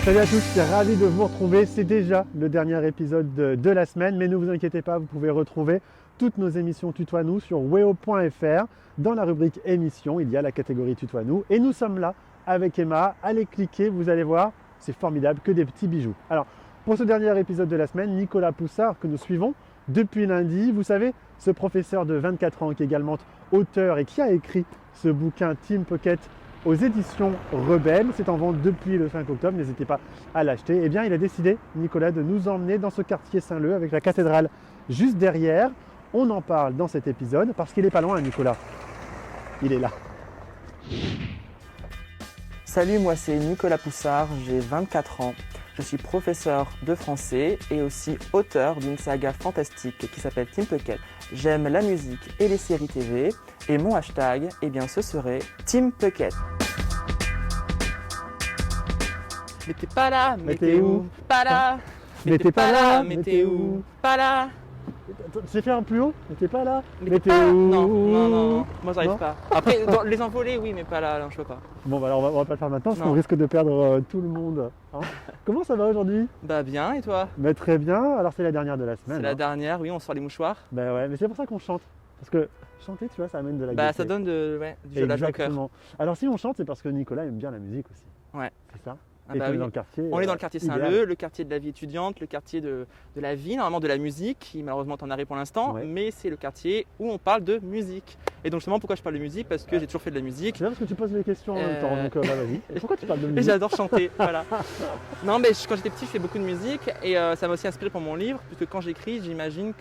Salut à tous, je suis ravi de vous retrouver. C'est déjà le dernier épisode de la semaine, mais ne vous inquiétez pas, vous pouvez retrouver toutes nos émissions Tutoie-nous sur weo.fr. Dans la rubrique émissions, il y a la catégorie Tutoie-nous et nous sommes là avec Emma. Allez cliquer, vous allez voir, c'est formidable, que des petits bijoux. Alors, pour ce dernier épisode de la semaine, Nicolas Poussard, que nous suivons depuis lundi, vous savez, ce professeur de 24 ans qui est également auteur et qui a écrit ce bouquin Team Pocket aux éditions Rebelle, c'est en vente depuis le 5 octobre, n'hésitez pas à l'acheter. Eh bien, il a décidé, Nicolas, de nous emmener dans ce quartier Saint-Leu avec la cathédrale juste derrière. On en parle dans cet épisode parce qu'il n'est pas loin, Nicolas. Il est là. Salut, moi c'est Nicolas Poussard, j'ai 24 ans. Je suis professeur de français et aussi auteur d'une saga fantastique qui s'appelle Team Pocket. J'aime la musique et les séries TV et mon hashtag, eh bien ce serait Team Pocket. Mais t'es pas là, mais t'es où? Pas là. Mais t'es pas là, mais t'es où? Pas là. J'ai fait un plus haut, mais t'es pas là. Mais t'es où? Non, moi j'arrive Non pas. Après, dans les envolées, oui, mais pas là, non, je peux pas. Bon, bah alors on va pas le faire maintenant parce Non. qu'on risque de perdre tout le monde. Hein. Comment ça va aujourd'hui? Bah bien, et toi? Bah, très bien, alors c'est la dernière de la semaine. C'est la dernière, oui, on sort les mouchoirs. Bah ouais, mais c'est pour ça qu'on chante. Parce que chanter, tu vois, ça amène de la Bah gaieté. ça donne du soulage au cœur. Exactement. Alors si on chante, c'est parce que Nicolas aime bien la musique aussi. Ouais. C'est ça? Ah Et bah qu'on est oui. dans le quartier. On est dans le quartier idéal. Saint-Leu, le quartier de la vie étudiante, le quartier de la vie, normalement de la musique, qui malheureusement est en arrêt pour l'instant, Ouais. mais c'est le quartier où on parle de musique. Et donc justement, pourquoi je parle de musique? Parce que j'ai toujours fait de la musique C'est bien parce que tu poses les questions en même temps, donc bah, vas-y. Et pourquoi tu parles de et musique? j'adore chanter. Voilà. Non, mais quand j'étais petit, je fais beaucoup de musique et ça m'a aussi inspiré pour mon livre, puisque quand j'écris, j'imagine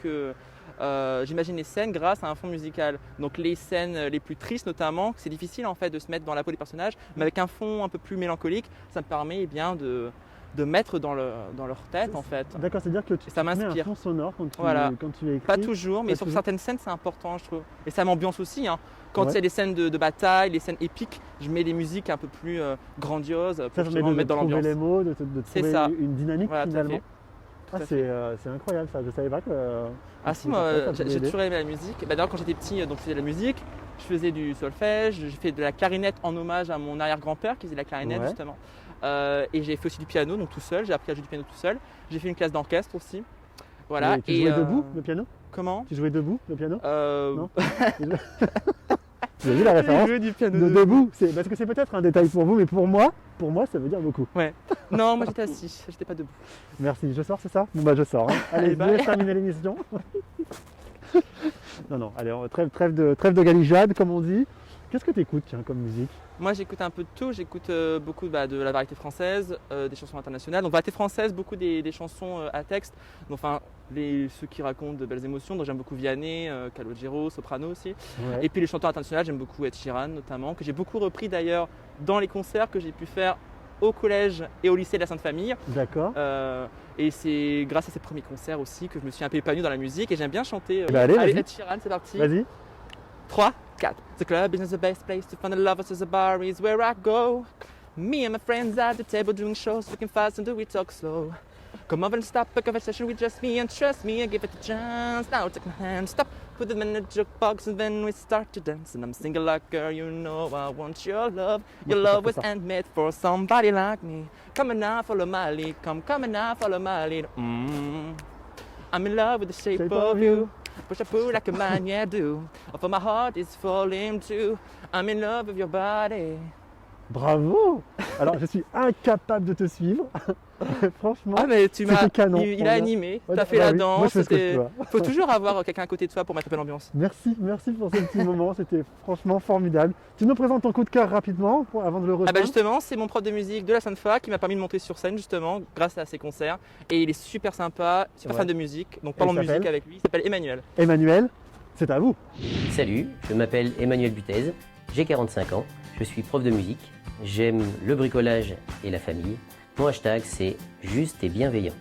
les scènes grâce à un fond musical. Donc les scènes les plus tristes notamment, c'est difficile en fait de se mettre dans la peau des personnages, mais avec un fond un peu plus mélancolique, ça me permet eh bien de mettre dans leur tête en fait. D'accord, c'est-à-dire que tu Ça mets un m'inspire. fond sonore quand tu, Voilà. quand tu écris. Pas toujours, mais Pas sur toujours. certaines scènes c'est important je trouve. Et ça m'ambiance aussi. Hein. Quand il Ouais. y a des scènes de bataille, les scènes épiques, je mets des musiques un peu plus grandioses Ça pour permet justement de me mettre dans trouver l'ambiance. les mots, de C'est trouver ça. une dynamique Voilà, tout à finalement. fait. Ah, Tout à c'est incroyable ça, je savais pas que. Ah si, que moi ça pouvait j'ai aider. toujours aimé la musique. Bah, d'ailleurs quand j'étais petit, donc je faisais de la musique, je faisais du solfège, j'ai fait de la clarinette en hommage à mon arrière-grand-père qui faisait de la clarinette Ouais. justement. Et j'ai fait aussi du piano, donc tout seul, j'ai appris à jouer du piano tout seul. J'ai fait une classe d'orchestre aussi. Voilà. Et tu jouais debout le piano? Comment? Tu jouais debout le piano? Non. Vous avez vu la J'ai référence? joué du piano De debout, c'est parce que c'est peut-être un détail pour vous, mais pour moi, ça veut dire beaucoup. Ouais. Non, moi j'étais assis, j'étais pas debout. Merci, je sors, c'est ça? Bon bah je sors. Hein. Allez, Allez, je bye. vous laisse terminer l'émission. Non, allez, trêve de galijade, comme on dit. Qu'est-ce que tu écoutes tiens, comme musique? Moi j'écoute un peu de tout, j'écoute beaucoup de la variété française, des chansons internationales. Donc variété française, beaucoup des chansons à texte, donc, enfin ceux qui racontent de belles émotions. Donc j'aime beaucoup Vianney, Calogero, Soprano aussi. Ouais. Et puis les chanteurs internationaux, j'aime beaucoup Ed Sheeran notamment, que j'ai beaucoup repris d'ailleurs dans les concerts que j'ai pu faire au collège et au lycée de la Sainte Famille. D'accord. Et c'est grâce à ces premiers concerts aussi que je me suis un peu épanoui dans la musique et j'aime bien chanter. Bah, allez, vas-y. Ed Sheeran, c'est parti. Vas-y. 3, 4. The club is the best place to find the lovers, as the bar is where I go. Me and my friends at the table doing shows, looking fast and do we talk slow. Come over and stop a conversation with just me and trust me and give it a chance. Now take my hand, stop, put them in the jukebox and then we start to dance. And I'm single like girl, you know I want your love. Your love was handmade for somebody like me. Come on now, follow my lead. Come on now, follow my lead. I'm in love with the shape of you. Push and pull like a man, yeah, do. For my heart is falling too. I'm in love with your body. Bravo! Alors je suis incapable de te suivre. Franchement. Ah mais tu m'as, c'était canon. il a animé, Ouais, t'as fait bah la oui, moi, danse, je fais ce que je c'était... peux. Faut toujours avoir quelqu'un à côté de toi pour mettre un peu l'ambiance. Merci pour ce petit moment, c'était franchement formidable. Tu nous présentes ton coup de cœur rapidement avant de le Ah rejoindre? bah justement, c'est mon prof de musique de la Sainte-Foy qui m'a permis de monter sur scène justement grâce à ses concerts. Et il est super sympa, super Ouais. fan de musique, donc Et parlons il de musique s'appelle avec lui, il s'appelle Emmanuel. Emmanuel, c'est à vous. Salut, je m'appelle Emmanuel Butez, j'ai 45 ans, je suis prof de musique, j'aime le bricolage et la famille. Mon hashtag c'est juste et bienveillant.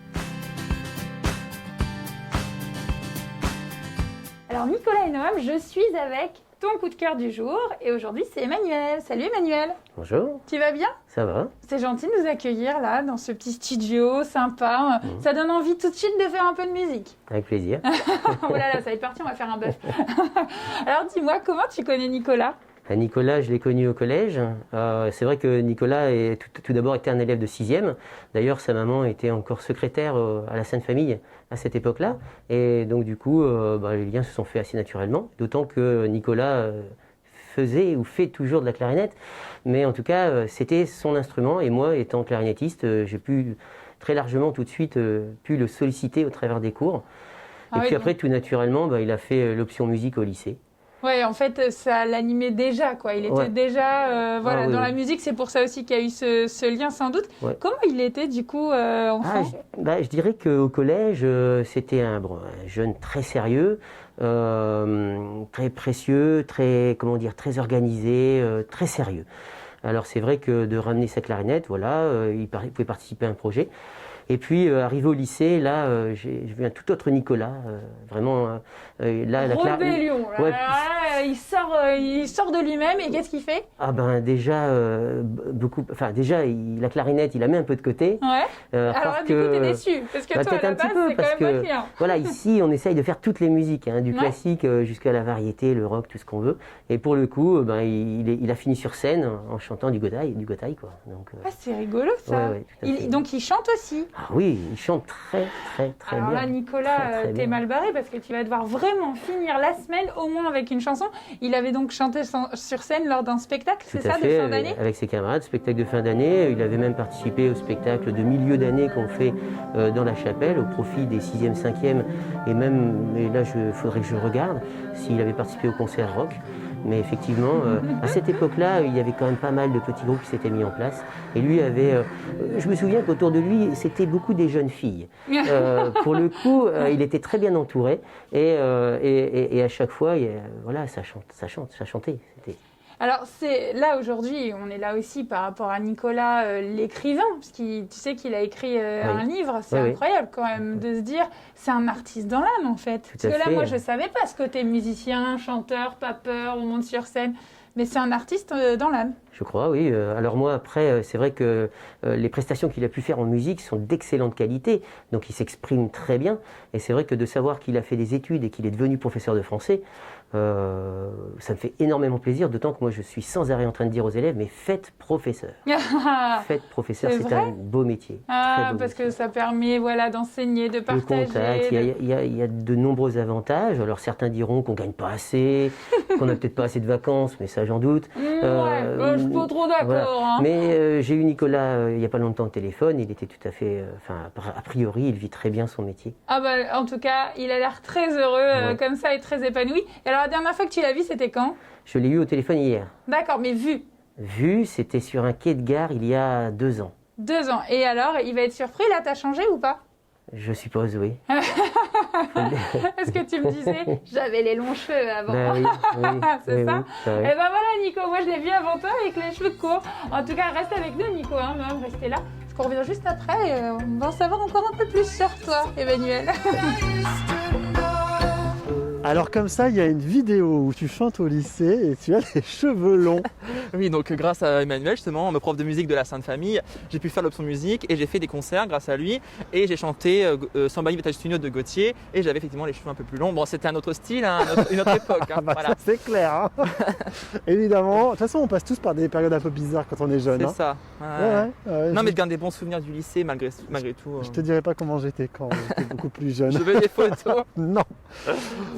Alors Nicolas et Noam, je suis avec ton coup de cœur du jour et aujourd'hui c'est Emmanuel. Salut Emmanuel, Bonjour, tu vas bien? ça va? C'est gentil de nous accueillir là dans ce petit studio sympa. Ça donne envie tout de suite de faire un peu de musique. Avec plaisir. Oh là là, ça va être parti, on va faire un bœuf. Alors dis-moi, comment tu connais Nicolas? Nicolas, je l'ai connu au collège. C'est vrai que Nicolas est tout d'abord était un élève de 6e. D'ailleurs, sa maman était encore secrétaire à la Sainte Famille à cette époque-là. Et donc, du coup, les liens se sont faits assez naturellement. D'autant que Nicolas faisait ou fait toujours de la clarinette. Mais en tout cas, c'était son instrument. Et moi, étant clarinettiste, j'ai pu très largement tout de suite pu le solliciter au travers des cours. Et puis après, tout naturellement, il a fait l'option musique au lycée. Ouais, en fait, ça l'animait déjà, quoi. Il était déjà dans la musique. C'est pour ça aussi qu'il y a eu ce lien, sans doute. Ouais. Comment il était, du coup, enfant? Je dirais qu'au collège, c'était un jeune très sérieux, très précieux, très organisé, très sérieux. Alors, c'est vrai que de ramener sa clarinette, il pouvait participer à un projet. Et puis, arrivé au lycée, là, j'ai vu un tout autre Nicolas, vraiment. Rébellion. Il sort de lui-même et qu'est-ce qu'il fait? Déjà, la clarinette, il la met un peu de côté. Ouais. Alors du coup, t'es déçu parce que toi, à la base, c'est quand même pas clair. Voilà, ici, on essaye de faire toutes les musiques, du classique jusqu'à la variété, le rock, tout ce qu'on veut. Et pour le coup, il a fini sur scène en chantant du Gothaï, quoi. Donc, c'est rigolo ça. Ouais, donc il chante aussi. Ah oui, il chante très bien. Alors là, Nicolas, t'es mal barré parce que tu vas devoir vraiment finir la semaine au moins avec une chanson. Il avait donc chanté sur scène lors d'un spectacle, c'est ça, de fin d'année? Avec ses camarades, spectacle de fin d'année. Il avait même participé au spectacle de milieu d'année qu'on fait dans la chapelle au profit des 6e, 5e. Et là, il faudrait que je regarde s'il avait participé au concert rock. Mais effectivement, à cette époque-là, il y avait quand même pas mal de petits groupes qui s'étaient mis en place. Et lui je me souviens qu'autour de lui, c'était beaucoup des jeunes filles. Pour le coup, il était très bien entouré. Et à chaque fois, ça chantait. Alors, c'est là aujourd'hui, on est là aussi par rapport à Nicolas, l'écrivain, parce que tu sais qu'il a écrit un livre, c'est incroyable quand même de se dire, c'est un artiste dans l'âme en fait. Parce que là, moi, je ne savais pas ce côté musicien, chanteur, papeur, on monte sur scène, mais c'est un artiste dans l'âme. Je crois, oui. Alors moi, après, c'est vrai que les prestations qu'il a pu faire en musique sont d'excellente qualité, donc il s'exprime très bien. Et c'est vrai que de savoir qu'il a fait des études et qu'il est devenu professeur de français, ça me fait énormément plaisir, d'autant que moi je suis sans arrêt en train de dire aux élèves, mais faites professeur. Faites professeur, c'est un beau métier. Parce que ça permet d'enseigner, de partager. Le contact, il y a de nombreux avantages. Alors certains diront qu'on ne gagne pas assez, qu'on n'a peut-être pas assez de vacances, mais ça j'en doute. Je suis pas trop d'accord. Voilà. Mais j'ai eu Nicolas il n'y a pas longtemps au téléphone, il était tout à fait, a priori, il vit très bien son métier. En tout cas, il a l'air très heureux comme ça et très épanoui. Et alors la dernière fois que tu l'as vu, c'était quand? Je l'ai eu au téléphone hier. D'accord, mais vu? Vu, c'était sur un quai de gare il y a 2 ans. 2 ans. Et alors, il va être surpris, là, t'as changé ou pas? Je suppose, oui. Est-ce que tu me disais, j'avais les longs cheveux avant? Oui, c'est ça? Et voilà, Nico, moi je l'ai vu avant toi avec les cheveux courts. En tout cas, reste avec nous, Nico, même restez là. Parce qu'on revient juste après et on va en savoir encore un peu plus sur toi, Emmanuel. Alors comme ça, il y a une vidéo où tu chantes au lycée et tu as les cheveux longs. Oui, donc grâce à Emmanuel, justement, mon prof de musique de la Sainte Famille, j'ai pu faire l'option musique et j'ai fait des concerts grâce à lui. Et j'ai chanté Somebody Vintage Tune de Gauthier et j'avais effectivement les cheveux un peu plus longs. Bon, c'était un autre style, une autre époque. Ça, c'est clair. Évidemment, de toute façon, on passe tous par des périodes un peu bizarres quand on est jeune. C'est ça. Non, mais je garde des bons souvenirs du lycée malgré tout. Je te dirai pas comment j'étais quand j'étais beaucoup plus jeune. Je veux des photos. Non.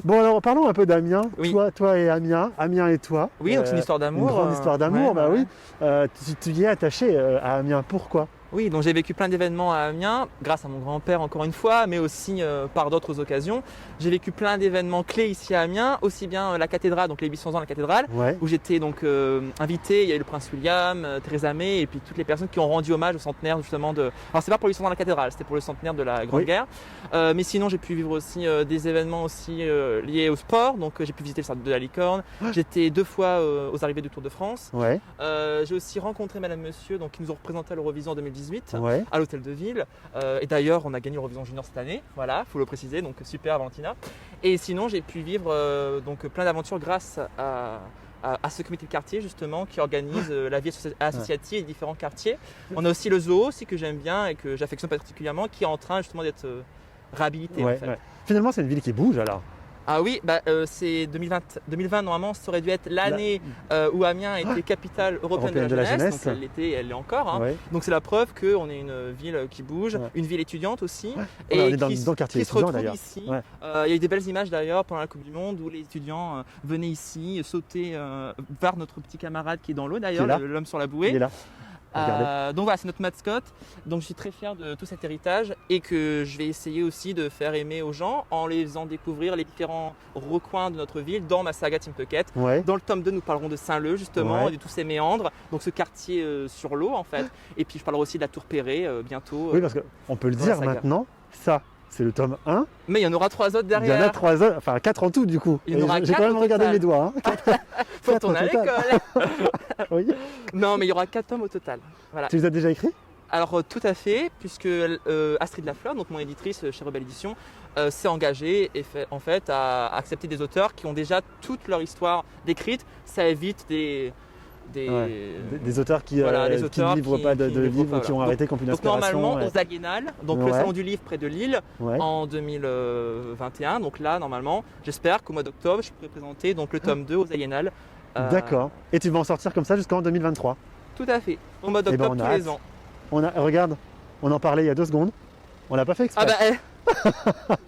Bon, alors parlons un peu d'Amiens. Oui. Toi et Amiens. Amiens et toi. Oui, donc c'est une histoire d'amour. Une grande histoire d'amour, oui. Tu y es attaché à Amiens. Pourquoi ? Oui, donc j'ai vécu plein d'événements à Amiens, grâce à mon grand-père encore une fois, mais aussi par d'autres occasions. J'ai vécu plein d'événements clés ici à Amiens, aussi bien la cathédrale, donc les 800 ans de la cathédrale, où j'étais donc invité. Il y a eu le prince William, Theresa May et puis toutes les personnes qui ont rendu hommage au centenaire justement de... Alors c'est pas pour les 800 ans de la cathédrale, c'était pour le centenaire de la Grande Guerre. Mais sinon j'ai pu vivre aussi des événements aussi liés au sport, donc j'ai pu visiter le stade de la Licorne. J'étais 2 fois aux arrivées du Tour de France. J'ai aussi rencontré Madame Monsieur, donc, qui nous ont représenté à l'Eurovision en 2018 à l'Hôtel de Ville. Et d'ailleurs, on a gagné l'Eurovision Junior cette année, voilà, faut le préciser, donc super Valentina. Et sinon, j'ai pu vivre donc plein d'aventures grâce à ce comité de quartier justement qui organise la vie associative et différents quartiers. On a aussi le zoo aussi que j'aime bien et que j'affectionne particulièrement, qui est en train justement d'être réhabilité. En fait. Finalement, c'est une ville qui bouge alors. Ah oui, c'est 2020 normalement, ça aurait dû être l'année où Amiens a été capitale européenne de la jeunesse. Donc elle l'est encore. Hein. Ouais. Donc c'est la preuve qu'on est une ville qui bouge, une ville étudiante aussi. Ouais. Et on est dans le quartier étudiant d'ailleurs. Ici. Ouais. Il y a eu des belles images d'ailleurs pendant la Coupe du Monde où les étudiants venaient ici sauter vers notre petit camarade qui est dans l'eau d'ailleurs, l'homme sur la bouée. Il est là. Donc voilà, c'est notre mascotte. Donc je suis très fier de tout cet héritage et que je vais essayer aussi de faire aimer aux gens en les faisant découvrir les différents recoins de notre ville dans ma saga Team Puckett. Ouais. Dans le tome 2, nous parlerons de Saint-Leu justement, et de tous ces méandres, donc ce quartier sur l'eau en fait. Et puis je parlerai aussi de la Tour Perret bientôt. Oui, parce qu'on peut le dire maintenant, ça c'est le tome 1. Mais il y en aura 3 autres derrière. Il y en a 3 autres, enfin 4 en tout du coup. Il y en aura 4 j'ai quand même regardé total. mes doigts. Hein. Faut retourner à l'école. Oui. Non, mais il y aura 4 tomes au total. Voilà. Tu les as déjà écrits? Alors tout à fait, puisque Astrid Lafleur, donc mon éditrice chez Rebelle Édition, s'est engagée en fait à accepter des auteurs qui ont déjà toute leur histoire décrite. Ça évite des auteurs qui ne livrent pas de livres ou qui ont arrêté, qui ont plus d'inspiration. Donc normalement aux Aliénales, donc le salon du livre près de Lille en 2021. Donc là normalement, j'espère qu'au mois d'octobre, je pourrai présenter donc le tome 2 aux Aliénales. D'accord. Et tu vas en sortir comme ça jusqu'en 2023. Tout à fait. Au mois d'octobre tous les ans. Regarde, on en parlait il y a 2 secondes. On l'a pas fait exprès.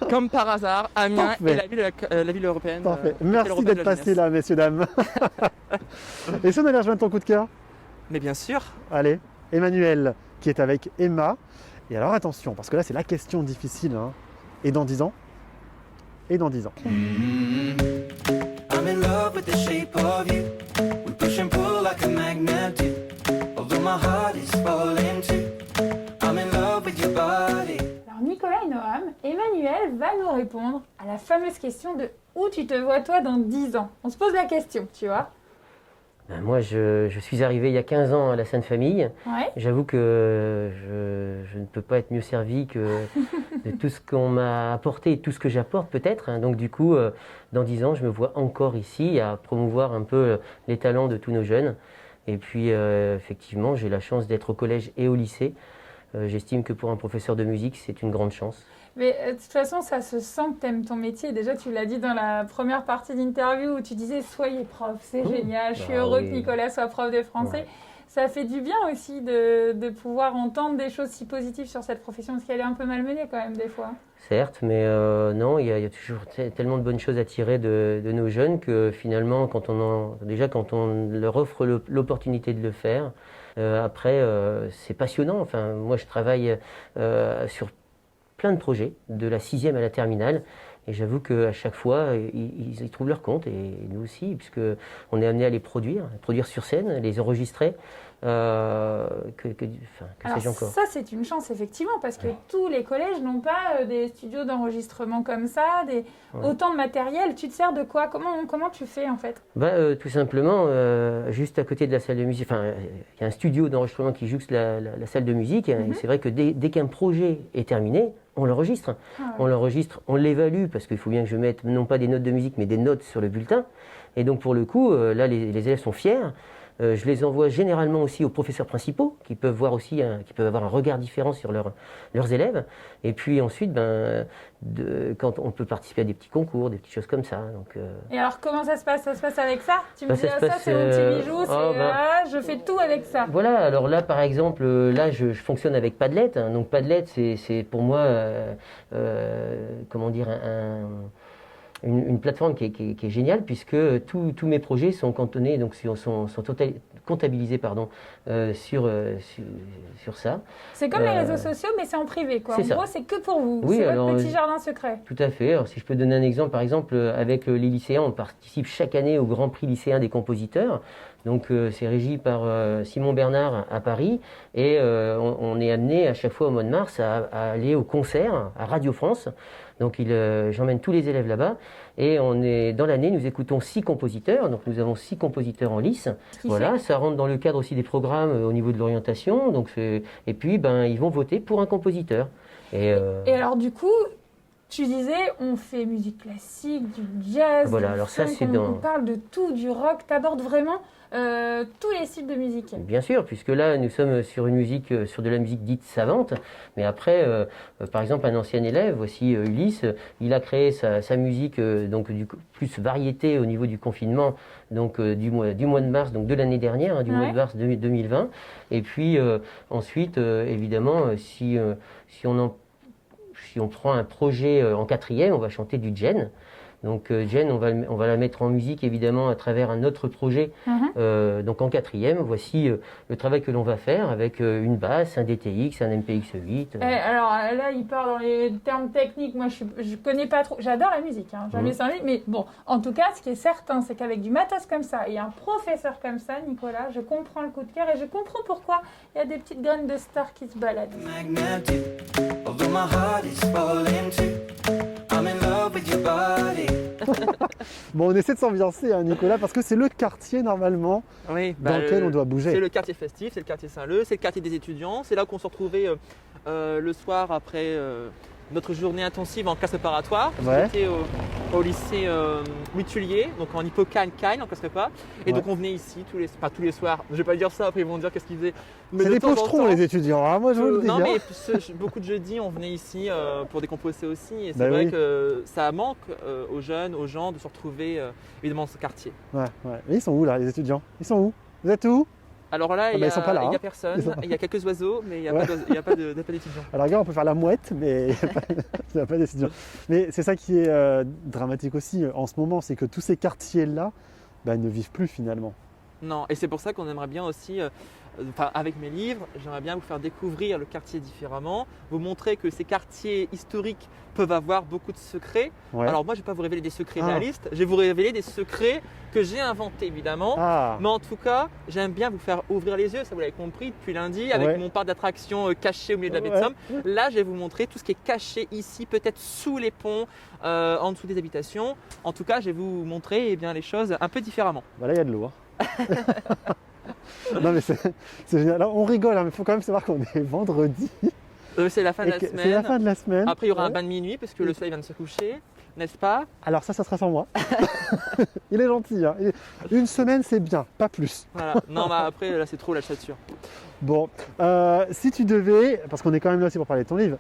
Comme par hasard, Amiens est la ville européenne. Parfait. Merci d'être passé là, messieurs, dames. Et si on allait rejoindre ton coup de cœur? Mais bien sûr. Allez, Emmanuel qui est avec Emma. Et alors attention, parce que là c'est la question difficile. Hein. Et dans 10 ans? Et dans 10 ans. I'm in love with the shape of you. We push and pull like a magnet do. Although my heart is falling too. I'm in love with your body. Alors Nicolas et Noam, Emmanuel va nous répondre à la fameuse question de où tu te vois toi dans 10 ans. On se pose la question, tu vois. Moi, je suis arrivé il y a 15 ans à la Sainte Famille. Ouais. J'avoue que je ne peux pas être mieux servi que de tout ce qu'on m'a apporté et tout ce que j'apporte peut-être. Donc du coup, dans 10 ans, je me vois encore ici à promouvoir un peu les talents de tous nos jeunes. Et puis, effectivement, j'ai la chance d'être au collège et au lycée. J'estime que pour un professeur de musique, c'est une grande chance. Mais de toute façon, ça se sent que tu aimes ton métier. Déjà, tu l'as dit dans la première partie d'interview où tu disais « Soyez prof, c'est génial, je suis heureux que Nicolas soit prof de français ». Ouais. Ça fait du bien aussi de pouvoir entendre des choses si positives sur cette profession, parce qu'elle est un peu malmenée quand même des fois. Certes, mais non, il y a toujours tellement de bonnes choses à tirer de nos jeunes que finalement, quand on leur offre l'opportunité de le faire, après, c'est passionnant. Enfin, moi, je travaille sur plein de projets, de la 6e à la terminale. Et j'avoue qu'à chaque fois, ils trouvent leur compte, et nous aussi, puisqu'on est amené à les produire sur scène, les enregistrer. Alors, sais-je encore. Ça, c'est une chance, effectivement, parce que tous les collèges n'ont pas des studios d'enregistrement comme ça, autant de matériel. Tu te sers de quoi? Comment tu fais, en fait? Tout simplement, juste à côté de la salle de musique, il y a un studio d'enregistrement qui jouxte la salle de musique. Et c'est vrai que dès qu'un projet est terminé, on l'enregistre. On l'enregistre, on l'évalue, parce qu'il faut bien que je mette non pas des notes de musique, mais des notes sur le bulletin. Et donc, pour le coup, là, les élèves sont fiers. Je les envoie généralement aussi aux professeurs principaux qui peuvent voir aussi, qui peuvent avoir un regard différent sur leurs élèves. Et puis ensuite, quand on peut participer à des petits concours, des petites choses comme ça. Donc, Et alors comment ça se passe? Ça se passe avec ça? Tu me dis ça c'est mon petit bijou, je fais tout avec ça. Voilà, alors là par exemple, je fonctionne avec Padlet. Donc Padlet c'est pour moi, comment dire, une plateforme qui est géniale, puisque tous mes projets sont cantonnés, donc sont comptabilisés sur ça. C'est comme les réseaux sociaux, mais c'est en privé, quoi. En gros, c'est que pour vous. Oui, c'est votre petit jardin secret. Tout à fait. Alors, si je peux donner un exemple, par exemple, avec les lycéens, on participe chaque année au Grand Prix lycéen des compositeurs. Donc c'est régi par Simon Bernard à Paris, et on est amené à chaque fois au mois de mars à aller au concert à Radio France. Donc j'emmène tous les élèves là-bas, et dans l'année, nous écoutons 6 compositeurs. Donc nous avons 6 compositeurs en lice. Voilà, ça rentre dans le cadre aussi des programmes au niveau de l'orientation. Donc et puis ils vont voter pour un compositeur. Et alors du coup, tu disais, on fait musique classique, du jazz, voilà, alors ça, on parle de tout, du rock. Tu abordes vraiment tous les styles de musique. Bien sûr, puisque là, nous sommes sur une musique, sur de la musique dite savante. Mais après, par exemple, un ancien élève, voici Ulysse, il a créé sa musique, donc plus variété au niveau du confinement, donc du mois de mars, donc de l'année dernière, hein, du mois de mars 2020. Et puis ensuite, évidemment, si on prend un projet en quatrième, on va chanter du Jen. Donc Jen, on va la mettre en musique évidemment à travers un autre projet. Donc en quatrième, voici le travail que l'on va faire avec une basse, un DTX, un MPX8. Alors là, il part dans les termes techniques. Moi, je connais pas trop. J'adore la musique, hein, jamais servi. Mais bon, en tout cas, ce qui est certain, c'est qu'avec du matos comme ça et un professeur comme ça, Nicolas, je comprends le coup de cœur et je comprends pourquoi il y a des petites graines de stars qui se baladent. Bon, on essaie de s'ambiancer, hein, Nicolas, parce que c'est le quartier normalement dans lequel on doit bouger. C'est le quartier festif, c'est le quartier Saint-Leu, c'est le quartier des étudiants. C'est là qu'on se retrouvait le soir après notre journée intensive en classe préparatoire. J'étais au lycée Louis Tullier, donc en Hippocagne, en classe prépa. Et donc on venait ici pas tous les soirs. Je vais pas dire ça, après ils vont dire qu'est-ce qu'ils faisaient. Mais c'est des pochetrons les étudiants, hein, moi je vous le dis. Non mais beaucoup de jeudis on venait ici pour décomposer aussi. Et c'est vrai que ça manque aux jeunes, aux gens de se retrouver évidemment dans ce quartier. Ouais. Mais ils sont où là les étudiants? Ils sont où? Vous êtes où? Alors là, il n'y a personne, il y a quelques oiseaux, mais il n'y a pas d'étudiants. Alors regarde, on peut faire la mouette, mais il n'y a pas d'étudiants. Mais c'est ça qui est dramatique aussi en ce moment, c'est que tous ces quartiers-là ne vivent plus finalement. Non, et c'est pour ça qu'on aimerait bien aussi, avec mes livres, j'aimerais bien vous faire découvrir le quartier différemment, vous montrer que ces quartiers historiques peuvent avoir beaucoup de secrets. Alors moi, je ne vais pas vous révéler des secrets réalistes, je vais vous révéler des secrets que j'ai inventés évidemment. Mais en tout cas, j'aime bien vous faire ouvrir les yeux, ça vous l'avez compris depuis lundi, avec mon parc d'attractions caché au milieu de la baie de Somme. Là, je vais vous montrer tout ce qui est caché ici, peut-être sous les ponts, en dessous des habitations. En tout cas, je vais vous montrer les choses un peu différemment. Là, il y a de l'eau. Non mais c'est génial. Alors, on rigole, mais il faut quand même savoir qu'on est vendredi. C'est la fin de la semaine. C'est la fin de la semaine. Après, il y aura un bain de minuit parce que le soleil vient de se coucher, n'est-ce pas? Alors ça sera sans moi. Il est gentil. Hein. Une semaine, c'est bien, pas plus. Voilà. Non, mais après, là, c'est trop la chassure. Bon, si tu devais, parce qu'on est quand même là aussi pour parler de ton livre,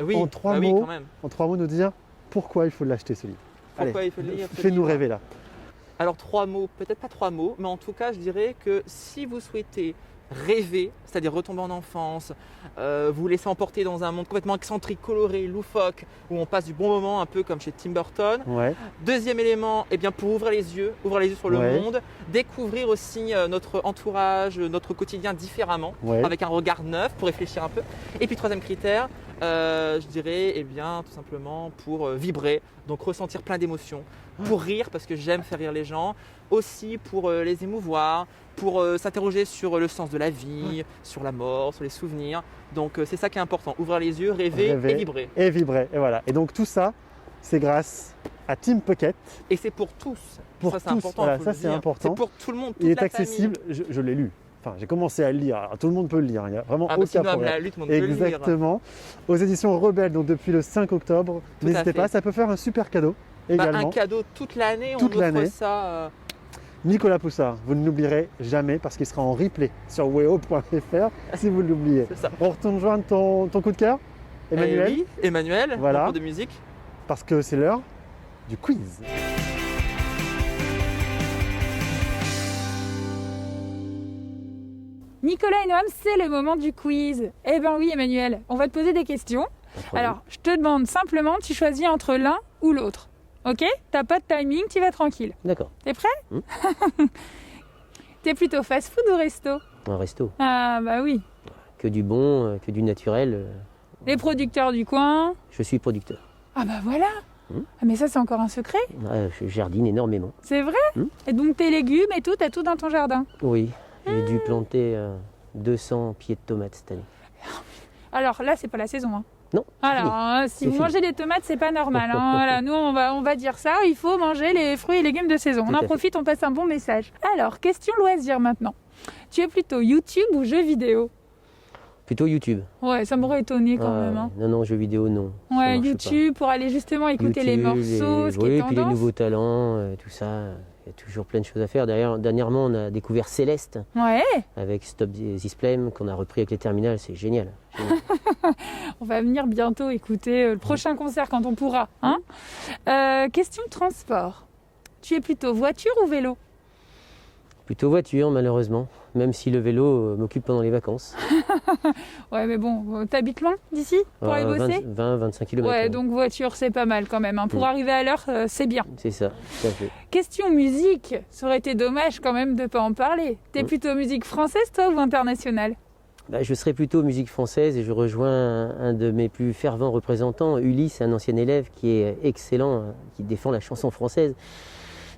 en trois mots, nous dire pourquoi il faut l'acheter ce livre. Pourquoi il faut le lire? Fais-nous rêver là. Alors 3 mots, peut-être pas 3 mots, mais en tout cas je dirais que si vous souhaitez rêver, c'est-à-dire retomber en enfance, vous laisser emporter dans un monde complètement excentrique, coloré, loufoque, où on passe du bon moment un peu comme chez Tim Burton. Deuxième élément, pour ouvrir les yeux sur le monde, découvrir aussi notre entourage, notre quotidien différemment, avec un regard neuf pour réfléchir un peu. Et puis troisième critère, je dirais tout simplement pour vibrer, donc ressentir plein d'émotions, pour rire parce que j'aime faire rire les gens, aussi pour les émouvoir, pour s'interroger sur le sens de la vie, sur la mort, sur les souvenirs. Donc c'est ça qui est important, ouvrir les yeux, rêver et vibrer. Et vibrer, et voilà. Et donc tout ça, c'est grâce à Team Pocket. Et c'est pour tous. Pour ça, tous, c'est important. Voilà, ça c'est important. C'est pour tout le monde, toute Il est la accessible, je l'ai lu. Enfin, j'ai commencé à le lire. Alors, tout le monde peut le lire. Il n'y a vraiment aucun problème. Tout le monde peut le lire. Exactement. Aux éditions Rebelle, donc depuis le 5 octobre. N'hésitez pas, ça peut faire un super cadeau également. Un cadeau toute l'année. On offre ça. Nicolas Poussard, vous ne l'oublierez jamais parce qu'il sera en replay sur weo.fr si vous l'oubliez. On retourne joindre ton coup de cœur, Emmanuel. Oui, Emmanuel, voilà. cours de musique. Parce que c'est l'heure du quiz. Nicolas et Noam, c'est le moment du quiz. Eh ben oui, Emmanuel, on va te poser des questions. Alors, je te demande simplement, tu choisis entre l'un ou l'autre. Ok? T'as pas de timing, tu vas tranquille. D'accord. T'es prêt? T'es plutôt fast-food ou resto? Un resto. Ah bah oui. Que du bon, que du naturel. Les producteurs du coin? Je suis producteur. Ah bah voilà. Ah, mais ça, c'est encore un secret? Je jardine énormément. C'est vrai? Et donc tes légumes et tout, t'as tout dans ton jardin? Oui, j'ai dû planter 200 pieds de tomates cette année. Alors là, c'est pas la saison. Hein. Non. Alors, si vous mangez des tomates, c'est pas normal. Hein. Voilà, nous, on va dire ça. Il faut manger les fruits et légumes de saison. On en profite, on passe un bon message. Alors, question loisir maintenant. Tu es plutôt YouTube ou jeux vidéo? Plutôt YouTube. Ouais, ça m'aurait étonné quand même. Hein. Non, jeux vidéo, non. Ouais, YouTube, pour aller justement écouter les morceaux, ce qui est tendance. Oui, puis les nouveaux talents, tout ça. il y a toujours plein de choses à faire. D'ailleurs, dernièrement, on a découvert Céleste Ouais, avec Stop This Flame qu'on a repris avec les terminales. C'est génial. on va venir bientôt écouter le prochain concert quand on pourra. Hein. Question de transport. Tu es plutôt voiture ou vélo? Plutôt voiture, malheureusement, même si le vélo m'occupe pendant les vacances. Ouais, mais bon, t'habites loin d'ici pour aller bosser? 20-25 km. Ouais, donc voiture, c'est pas mal quand même. Hein. Pour arriver à l'heure, c'est bien. C'est ça, tout à fait. Question musique. Ça aurait été dommage quand même de pas en parler. T'es plutôt musique française, toi, ou internationale? Je serais plutôt musique française et je rejoins un de mes plus fervents représentants, Ulysse, un ancien élève qui est excellent, qui défend la chanson française.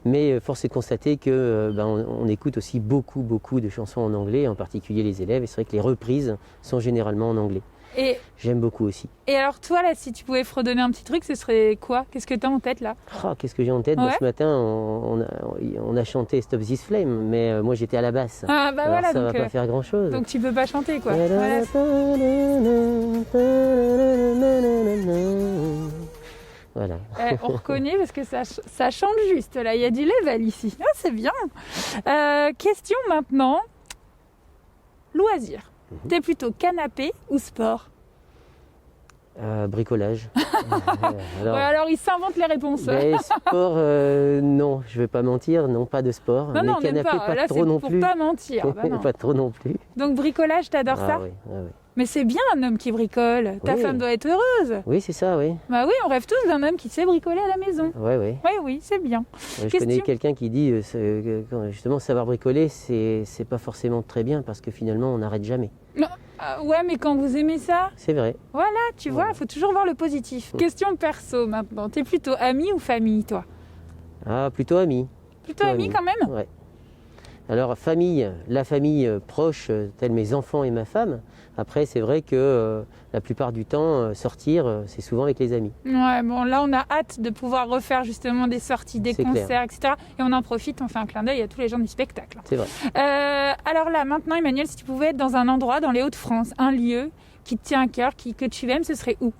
Mais force est de constater que on écoute aussi beaucoup de chansons en anglais, en particulier les élèves. Et c'est vrai que les reprises sont généralement en anglais. Et j'aime beaucoup aussi. Et alors toi, là, si tu pouvais fredonner un petit truc, ce serait quoi? Qu'est-ce que tu as en tête, là? Qu'est-ce que j'ai en tête? Ce matin, on a chanté Stop This Flame, mais moi, j'étais à la basse. Ah, bah alors voilà, ça va pas faire grand-chose. Donc tu peux pas chanter, quoi. Voilà. Voilà. On reconnaît parce que ça chante juste, là. Il y a du level ici. Ah, c'est bien. Question maintenant. Loisirs. T'es plutôt canapé ou sport? Bricolage. alors il s'invente les réponses. Sport, non, je vais pas mentir, non, pas de sport. Non, mais canapé, pas là, trop non pour plus. Pas mentir. Pas trop non plus. Donc bricolage, t'adores ça? Oui. Mais c'est bien un homme qui bricole. Ta femme doit être heureuse. Oui, c'est ça, oui. Bah oui, on rêve tous d'un homme qui sait bricoler à la maison. Oui, c'est bien. Je connais quelqu'un qui dit que justement savoir bricoler, c'est pas forcément très bien parce que finalement on n'arrête jamais. Non. Ouais, mais quand vous aimez ça... C'est vrai. Voilà, tu vois, il faut toujours voir le positif. Question perso maintenant. T'es plutôt ami ou famille, toi? Plutôt ami. Plutôt ami quand même? Ouais. Alors famille, la famille proche, telle mes enfants et ma femme. Après, c'est vrai que la plupart du temps, sortir, c'est souvent avec les amis. Ouais, bon, là, on a hâte de pouvoir refaire justement des sorties, des concerts, etc. Et on en profite, on fait un clin d'œil à tous les gens du spectacle. C'est vrai. Alors là, maintenant, Emmanuel, si tu pouvais être dans un endroit dans les Hauts-de-France, un lieu qui te tient à cœur, que tu aimes, ce serait où?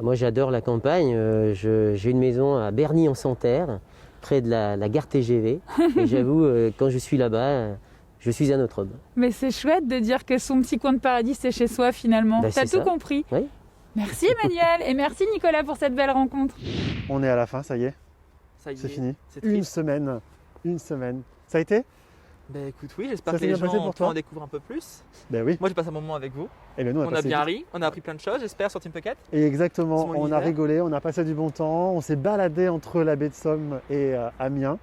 Moi, j'adore la campagne. J'ai une maison à Berny-en-Santerre, près de la gare TGV. Et j'avoue, quand je suis là-bas... je suis un autre homme. Mais c'est chouette de dire que son petit coin de paradis, c'est chez soi finalement. T'as tout compris. Oui. Merci Emmanuel et merci Nicolas pour cette belle rencontre. On est à la fin, ça y est. C'est fini. Une semaine. Ça a été? Écoute, oui, j'espère que les gens en découvrent un peu plus. Oui. Moi, j'ai passé un moment avec vous. Et nous, on a bien ri, on a appris plein de choses, j'espère, sur Team Pocket. Et exactement, on a rigolé, on a passé du bon temps, on s'est baladé entre la baie de Somme et Amiens.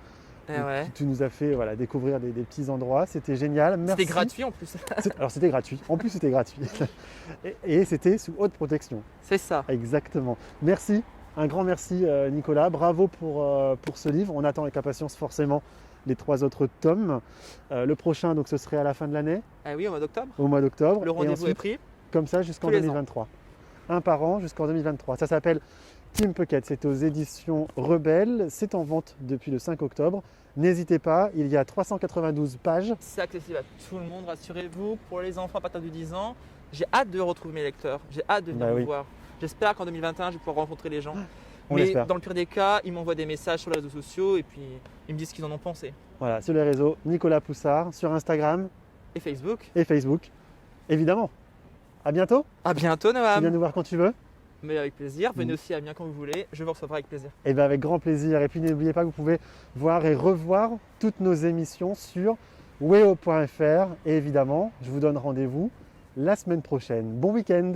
Tu nous as fait découvrir des petits endroits, c'était génial. Merci. C'était gratuit en plus. Alors c'était gratuit, en plus c'était gratuit. Et c'était sous haute protection. C'est ça. Exactement. Merci, un grand merci Nicolas, bravo pour ce livre. On attend avec impatience forcément les 3 autres tomes. Le prochain, donc ce serait à la fin de l'année. Oui, au mois d'octobre. Au mois d'octobre. Le rendez-vous est pris. Comme ça jusqu'en 2023. Un par an jusqu'en 2023. Ça s'appelle Team Pocket, c'est aux éditions Rebelle, c'est en vente depuis le 5 octobre. N'hésitez pas, il y a 392 pages. C'est accessible à tout le monde, rassurez-vous. Pour les enfants à partir de 10 ans, j'ai hâte de retrouver mes lecteurs, j'ai hâte de venir vous voir. J'espère qu'en 2021, je vais pouvoir rencontrer les gens. Mais dans le pire des cas, ils m'envoient des messages sur les réseaux sociaux et puis ils me disent ce qu'ils en ont pensé. Voilà, sur les réseaux, Nicolas Poussard, sur Instagram. Et Facebook. Évidemment. À bientôt. À bientôt, Noam. Tu viens nous voir quand tu veux. Mais avec plaisir, venez aussi à Amiens quand vous voulez, je vous recevrai avec plaisir. Et bien avec grand plaisir. Et puis n'oubliez pas que vous pouvez voir et revoir toutes nos émissions sur weo.fr. Et évidemment, je vous donne rendez-vous la semaine prochaine. Bon week-end.